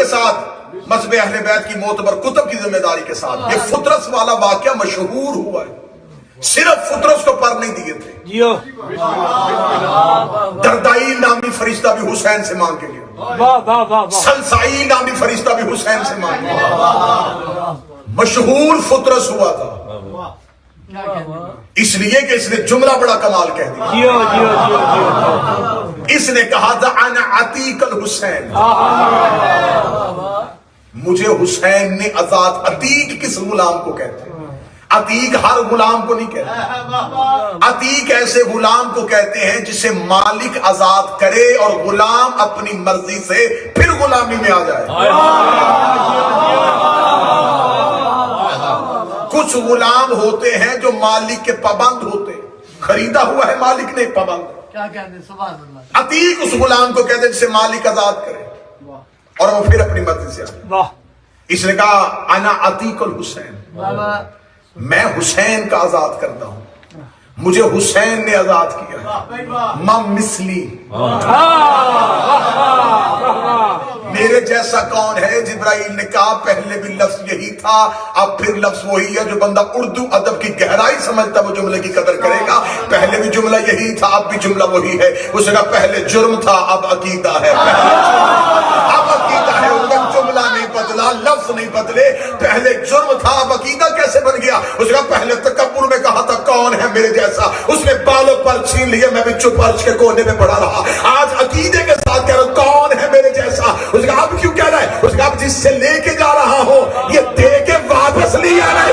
کے ساتھ مذہب اہل بیت کی معتبر کتب کی ذمہ داری کے ساتھ یہ فطرس والا واقعہ مشہور ہوا ہے. صرف فطرس کو پر نہیں دیے تھے. دردائیل نامی فرشتہ بھی حسین سے مانگ کے گیا. سلسائیل نامی فرشتہ بھی حسین سے مانگ کے گیا. مشہور فطرس ہوا تھا اس لیے کہ اس نے جملہ بڑا کمال کہہ دیا. اس نے کہا تھا انا عتیق الحسین، مجھے حسین نے آزاد. عتیق کس غلام کو کہتے ہیں؟ عتیق ہر غلام کو نہیں کہتے. عتیق ایسے غلام کو کہتے ہیں جسے مالک آزاد کرے اور غلام اپنی مرضی سے پھر غلامی میں آ جائے. کچھ غلام ہوتے ہیں جو مالک کے پابند ہوتے، خریدا ہوا ہے مالک نے، پابند. کیا کہتے ہیں؟ سبحان اللہ. عتیق اس غلام کو کہتے ہیں جسے مالک آزاد کرے اور وہ پھر اپنی مرضی سے آئے. اس نے کہا انا عتیق الحسین، میں حسین کا آزاد کرتا ہوں، مجھے حسین نے آزاد کیا. مم مثلی، میرے جیسا کون ہے؟ جبرائیل نے کہا پہلے بھی لفظ یہی تھا، اب پھر لفظ وہی ہے. جو بندہ اردو ادب کی گہرائی سمجھتا وہ جملے کی قدر کرے گا. پہلے بھی جملہ یہی تھا، اب بھی جملہ وہی ہے. اس نے کہا پہلے جرم تھا اب عقیدہ ہے. اب عقیدہ ہے، جملہ نہیں بدلا، لفظ نہیں بدلے. پہلے جرم تھا اب عقیدہ کیسے بن گیا؟ اس نے کہا پہلے تکبر میں کہا تھا کون ہے میرے جیسا، اس نے بالوں پر چھین لیا، میں بھی چپ عرش کے کونے میں پڑا رہا. آج عقیدے کے ساتھ کہہ رہا ہوں کون ہے میرے جیسا. اس کا اب کیوں کہہ رہا ہے؟ اس کا اب جس سے لے کے جا رہا ہوں یہ دے کے واپس نہیں آ رہا ہے.